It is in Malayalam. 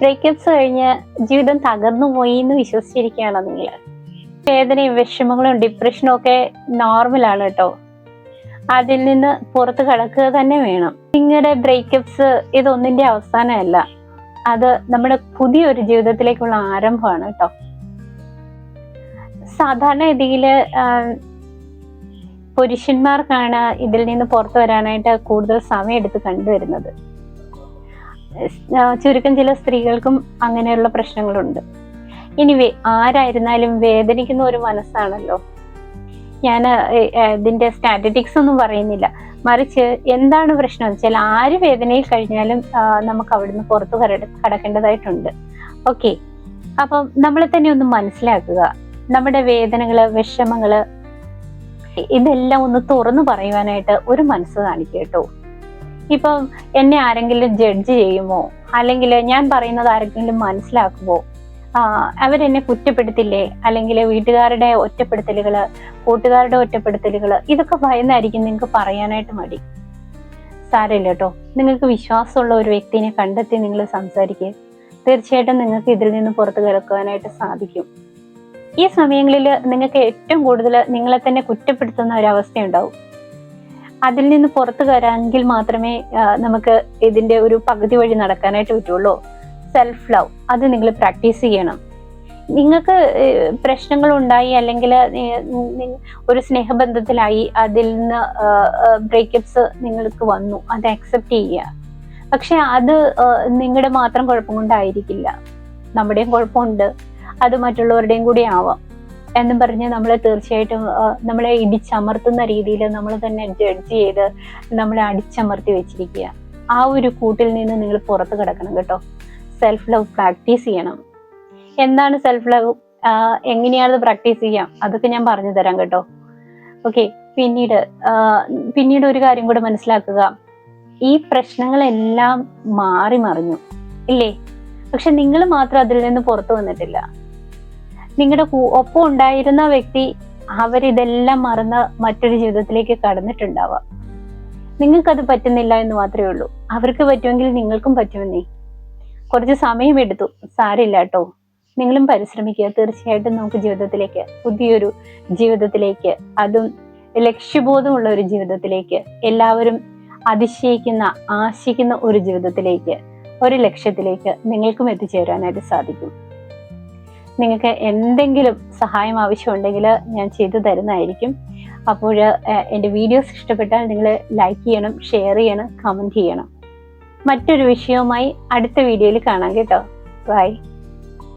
ബ്രേക്കപ്സ് കഴിഞ്ഞ് ജീവിതം തകർന്നു പോയി എന്ന് വിശ്വസിച്ചിരിക്കുകയാണോ നിങ്ങൾ? വേദനയും വിഷമങ്ങളും ഡിപ്രഷനും ഒക്കെ നോർമലാണ് കേട്ടോ. അതിൽ നിന്ന് പുറത്ത് കടക്കുക തന്നെ വേണം. നിങ്ങളുടെ ബ്രേക്കപ്സ് ഇതൊന്നിന്റെ അവസാനമല്ല, അത് നമ്മുടെ പുതിയൊരു ജീവിതത്തിലേക്കുള്ള ആരംഭമാണ് കേട്ടോ. സാധാരണഗതിയിൽ പുരുഷന്മാർക്കാണ് ഇതിൽ നിന്ന് പുറത്തു വരാനായിട്ട് കൂടുതൽ സമയം എടുത്ത് കണ്ടുവരുന്നത്. ചുരുക്കം ചില സ്ത്രീകൾക്കും അങ്ങനെയുള്ള പ്രശ്നങ്ങളുണ്ട്. എനിവേ, ആരായിരുന്നാലും വേദനിക്കുന്ന ഒരു മനസ്സാണല്ലോ. ഞാൻ ഇതിന്റെ സ്റ്റാറ്റിസ്റ്റിക്സ് ഒന്നും പറയുന്നില്ല, മറിച്ച് എന്താണ് പ്രശ്നം വെച്ചാൽ ആര് വേദനയിൽ കഴിഞ്ഞാലും നമുക്ക് അവിടുന്ന് പുറത്തു കടക്കേണ്ടതായിട്ടുണ്ട്. ഓക്കെ, അപ്പം നമ്മളെ തന്നെ ഒന്ന് മനസ്സിലാക്കുക. നമ്മുടെ വേദനകള്, വിഷമങ്ങള് ഇതെല്ലാം ഒന്ന് തുറന്നു പറയുവാനായിട്ട് ഒരു മനസ്സ് കാണിക്കുക കേട്ടോ. ഇപ്പം എന്നെ ആരെങ്കിലും ജഡ്ജ് ചെയ്യുമോ, അല്ലെങ്കിൽ ഞാൻ പറയുന്നത് ആരെങ്കിലും മനസ്സിലാക്കുമോ, അവരെന്നെ കുറ്റപ്പെടുത്തില്ലേ, അല്ലെങ്കിൽ വീട്ടുകാരുടെ ഒറ്റപ്പെടുത്തലുകള്, കൂട്ടുകാരുടെ ഒറ്റപ്പെടുത്തലുകള്, ഇതൊക്കെ ഭയന്നായിരിക്കും നിങ്ങൾക്ക് പറയാനായിട്ട് മടി. സാരമില്ല കേട്ടോ, നിങ്ങൾക്ക് വിശ്വാസമുള്ള ഒരു വ്യക്തിനെ കണ്ടെത്തി നിങ്ങൾ സംസാരിക്കുക. തീർച്ചയായിട്ടും നിങ്ങൾക്ക് ഇതിൽ നിന്ന് പുറത്തു കിടക്കുവാനായിട്ട് സാധിക്കും. ഈ സമയങ്ങളിൽ നിങ്ങൾക്ക് ഏറ്റവും കൂടുതൽ നിങ്ങളെ തന്നെ കുറ്റപ്പെടുത്തുന്ന ഒരവസ്ഥയുണ്ടാവും. അതിൽ നിന്ന് പുറത്തു വരാമെങ്കിൽ മാത്രമേ നമുക്ക് ഇതിന്റെ ഒരു പകുതി വഴി നടക്കാനായിട്ട് പറ്റുള്ളൂ. സെൽഫ് ലവ്, അത് നിങ്ങൾ പ്രാക്ടീസ് ചെയ്യണം. നിങ്ങൾക്ക് പ്രശ്നങ്ങൾ ഉണ്ടായി, അല്ലെങ്കിൽ ഒരു സ്നേഹബന്ധത്തിലായി, അതിൽ നിന്ന് ബ്രേക്കപ്സ് നിങ്ങൾക്ക് വന്നു, അത് അക്സെപ്റ്റ് ചെയ്യുക. പക്ഷെ അത് നിങ്ങളുടെ മാത്രം കുഴപ്പം കൊണ്ടായിരിക്കില്ല, നമ്മുടെയും കുഴപ്പമുണ്ട്, അത് മറ്റുള്ളവരുടെയും കൂടി ആവാം എന്നും പറഞ്ഞ് നമ്മളെ തീർച്ചയായിട്ടും നമ്മളെ ഇടിച്ചമർത്തുന്ന രീതിയിൽ നമ്മൾ തന്നെ ജഡ്ജ് ചെയ്ത് നമ്മളെ അടിച്ചമർത്തി വെച്ചിരിക്കുക. ആ ഒരു കൂട്ടിൽ നിന്ന് നിങ്ങൾ പുറത്ത് കിടക്കണം കേട്ടോ. സെൽഫ് ലവ് പ്രാക്ടീസ് ചെയ്യണം. എന്താണ് സെൽഫ് ലവ്, എങ്ങനെയാണത് പ്രാക്ടീസ് ചെയ്യാം, അതൊക്കെ ഞാൻ പറഞ്ഞു തരാം കേട്ടോ. ഓക്കെ, പിന്നീട് ഒരു കാര്യം കൂടെ മനസ്സിലാക്കുക. ഈ പ്രശ്നങ്ങളെല്ലാം മാറി മറിഞ്ഞു ഇല്ലേ, പക്ഷെ നിങ്ങൾ മാത്രം അതിൽ നിന്ന് പുറത്തു വന്നിട്ടില്ല. നിങ്ങളുടെ ഒപ്പം ഉണ്ടായിരുന്ന വ്യക്തി, അവരിതെല്ലാം മറന്ന് മറ്റൊരു ജീവിതത്തിലേക്ക് കടന്നിട്ടുണ്ടാവാം. നിങ്ങൾക്കത് പറ്റുന്നില്ല എന്ന് മാത്രമേ ഉള്ളൂ. അവർക്ക് പറ്റുമെങ്കിൽ നിങ്ങൾക്കും പറ്റുമെന്നേ. കുറച്ച് സമയമെടുത്തു, സാരമില്ല കേട്ടോ. നിങ്ങളും പരിശ്രമിക്കുക. തീർച്ചയായിട്ടും നമുക്ക് ജീവിതത്തിലേക്ക്, പുതിയൊരു ജീവിതത്തിലേക്ക്, അതും ലക്ഷ്യബോധമുള്ള ഒരു ജീവിതത്തിലേക്ക്, എല്ലാവരും അതിശയിക്കുന്ന, ആശിക്കുന്ന ഒരു ജീവിതത്തിലേക്ക്, ഒരു ലക്ഷ്യത്തിലേക്ക് നിങ്ങൾക്കും എത്തിച്ചേരാനായിട്ട് സാധിക്കും. നിങ്ങൾക്ക് എന്തെങ്കിലും സഹായം ആവശ്യമുണ്ടെങ്കിൽ ഞാൻ ചെയ്തു തരുന്നതായിരിക്കും. അപ്പോൾ എൻ്റെ വീഡിയോസ് ഇഷ്ടപ്പെട്ടാൽ നിങ്ങൾ ലൈക്ക് ചെയ്യണം, ഷെയർ ചെയ്യണം, കമൻറ്റ് ചെയ്യണം. മറ്റൊരു വിഷയവുമായി അടുത്ത വീഡിയോയിൽ കാണാം കേട്ടോ. ബൈ.